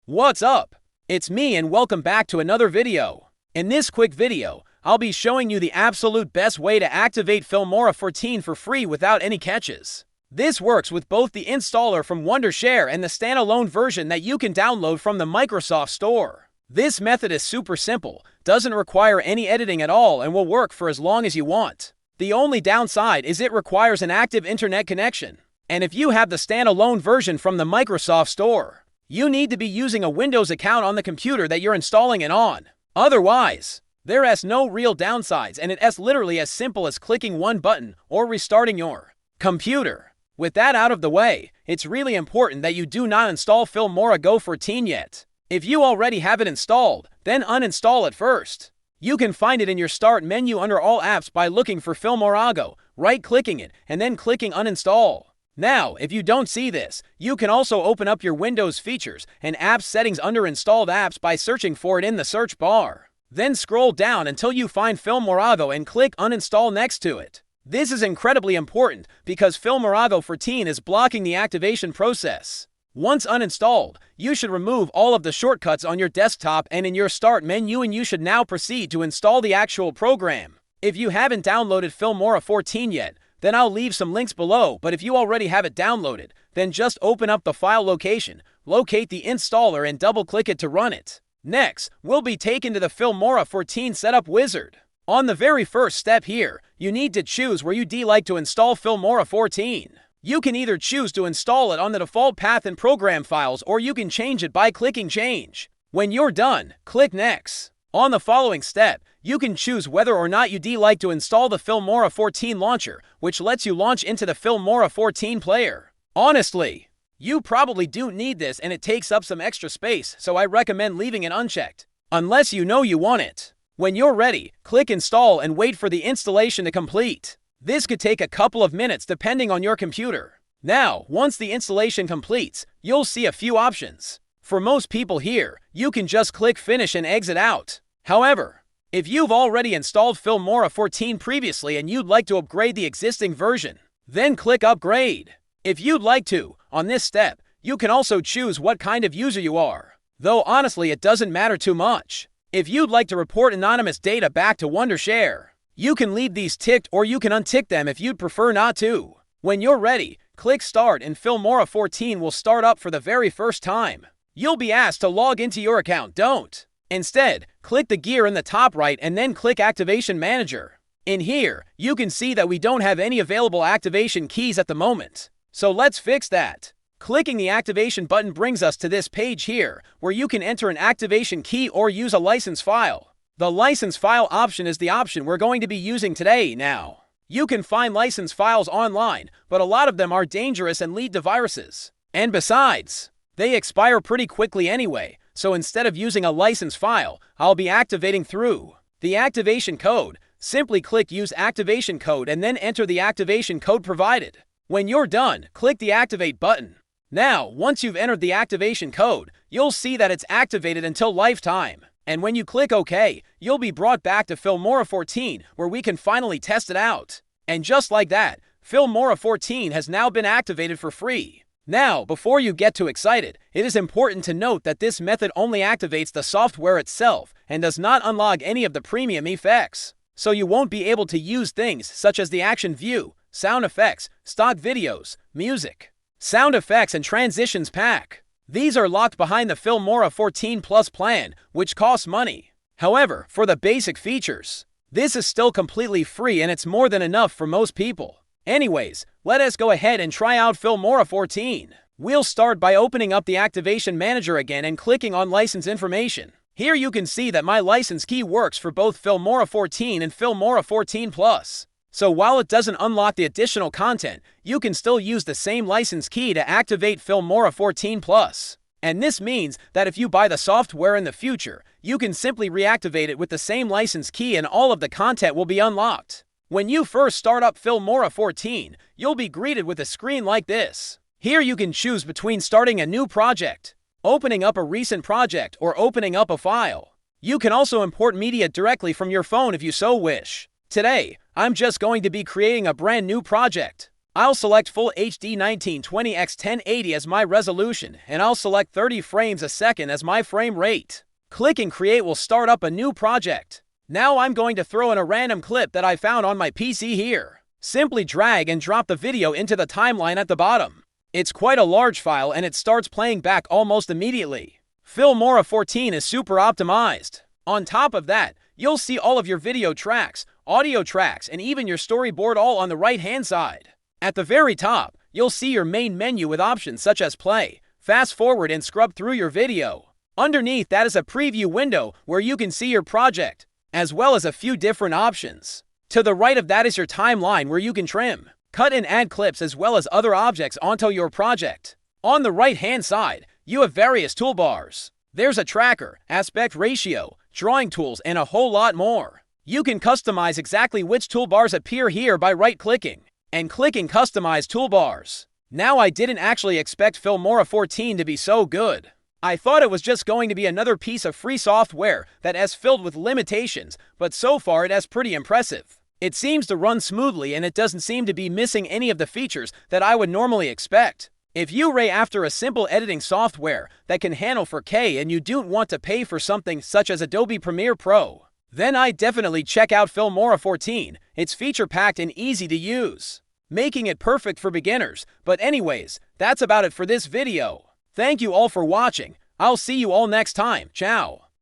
What's up? It's me and welcome back to another video. In this quick video, I'll be showing you the absolute best way to activate Filmora 14 for free without any catches. This works with both the installer from Wondershare and the standalone version that you can download from the Microsoft Store. This method is super simple, doesn't require any editing at all, and will work for as long as you want. The only downside is it requires an active internet connection. And if you have the standalone version from the Microsoft Store, you need to be using a Windows account on the computer that you're installing it on. Otherwise, there's no real downsides, and it's literally as simple as clicking one button or restarting your computer. With that out of the way, it's really important that you do not install Filmora Go 14 yet. If you already have it installed, then uninstall it first. You can find it in your Start menu under All Apps by looking for Filmora Go, right-clicking it, and then clicking Uninstall. Now, if you don't see this, you can also open up your Windows Features and Apps settings under Installed Apps by searching for it in the search bar. Then scroll down until you find Filmora Go and click Uninstall next to it. This is incredibly important because Filmora Go 14 is blocking the activation process. Once uninstalled, you should remove all of the shortcuts on your desktop and in your Start menu, and you should now proceed to install the actual program. If you haven't downloaded Filmora 14 yet, then I'll leave some links below, but if you already have it downloaded, then just open up the file location, locate the installer, and double-click it to run it. Next, we'll be taken to the Filmora 14 setup wizard. On the very first step here, you need to choose where you'd like to install Filmora 14. You can either choose to install it on the default path in Program Files, or you can change it by clicking Change. When you're done, click Next. On the following step, you can choose whether or not you'd like to install the Filmora 14 launcher, which lets you launch into the Filmora 14 player. Honestly, you probably do need this and it takes up some extra space, so I recommend leaving it unchecked, unless you know you want it. When you're ready, click Install and wait for the installation to complete. This could take a couple of minutes depending on your computer. Now, once the installation completes, you'll see a few options. For most people here, you can just click Finish and exit out. However, if you've already installed Filmora 14 previously and you'd like to upgrade the existing version, then click Upgrade. If you'd like to, on this step, you can also choose what kind of user you are. Though honestly, it doesn't matter too much. If you'd like to report anonymous data back to Wondershare, you can leave these ticked or you can untick them if you'd prefer not to. When you're ready, click Start and Filmora 14 will start up for the very first time. You'll be asked to log into your account. Don't. Instead, click the gear in the top right and then click Activation Manager. In here, you can see that we don't have any available activation keys at the moment. So let's fix that. Clicking the activation button brings us to this page here, where you can enter an activation key or use a license file. The license file option is the option we're going to be using today. Now, you can find license files online, but a lot of them are dangerous and lead to viruses. And besides, they expire pretty quickly anyway, so instead of using a license file, I'll be activating through the activation code. Simply click Use Activation Code and then enter the activation code provided. When you're done, click the Activate button. Now, once you've entered the activation code, you'll see that it's activated until lifetime. And when you click OK, you'll be brought back to Filmora 14, where we can finally test it out. And just like that, Filmora 14 has now been activated for free. Now, before you get too excited, it is important to note that this method only activates the software itself and does not unlock any of the premium effects. So you won't be able to use things such as the action view, sound effects, stock videos, music, sound effects, and transitions pack. These are locked behind the Filmora 14 Plus plan, which costs money. However, for the basic features, this is still completely free and it's more than enough for most people. Anyways, let us go ahead and try out Filmora 14. We'll start by opening up the Activation Manager again and clicking on License Information. Here you can see that my license key works for both Filmora 14 and Filmora 14 Plus. So while it doesn't unlock the additional content, you can still use the same license key to activate Filmora 14 Plus. And this means that if you buy the software in the future, you can simply reactivate it with the same license key and all of the content will be unlocked. When you first start up Filmora 14, you'll be greeted with a screen like this. Here you can choose between starting a new project, opening up a recent project, or opening up a file. You can also import media directly from your phone if you so wish. Today, I'm just going to be creating a brand new project. I'll select Full HD 1920x1080 as my resolution, and I'll select 30 frames a second as my frame rate. Clicking Create will start up a new project. Now I'm going to throw in a random clip that I found on my PC here. Simply drag and drop the video into the timeline at the bottom. It's quite a large file and it starts playing back almost immediately. Filmora 14 is super optimized. On top of that, you'll see all of your video tracks, audio tracks, and even your storyboard all on the right-hand side. At the very top, you'll see your main menu with options such as play, fast forward, and scrub through your video. Underneath that is a preview window where you can see your project, as well as a few different options. To the right of that is your timeline where you can trim, cut and add clips as well as other objects onto your project. On the right-hand side, you have various toolbars. There's a tracker, aspect ratio, drawing tools, and a whole lot more. You can customize exactly which toolbars appear here by right-clicking and clicking Customize Toolbars. Now, I didn't actually expect Filmora 14 to be so good. I thought it was just going to be another piece of free software that is filled with limitations, but so far it is pretty impressive. It seems to run smoothly and it doesn't seem to be missing any of the features that I would normally expect. If you're after a simple editing software that can handle 4K and you don't want to pay for something such as Adobe Premiere Pro, then I definitely check out Filmora 14. It's feature-packed and easy to use, making it perfect for beginners. But anyways, that's about it for this video. Thank you all for watching. I'll see you all next time. Ciao.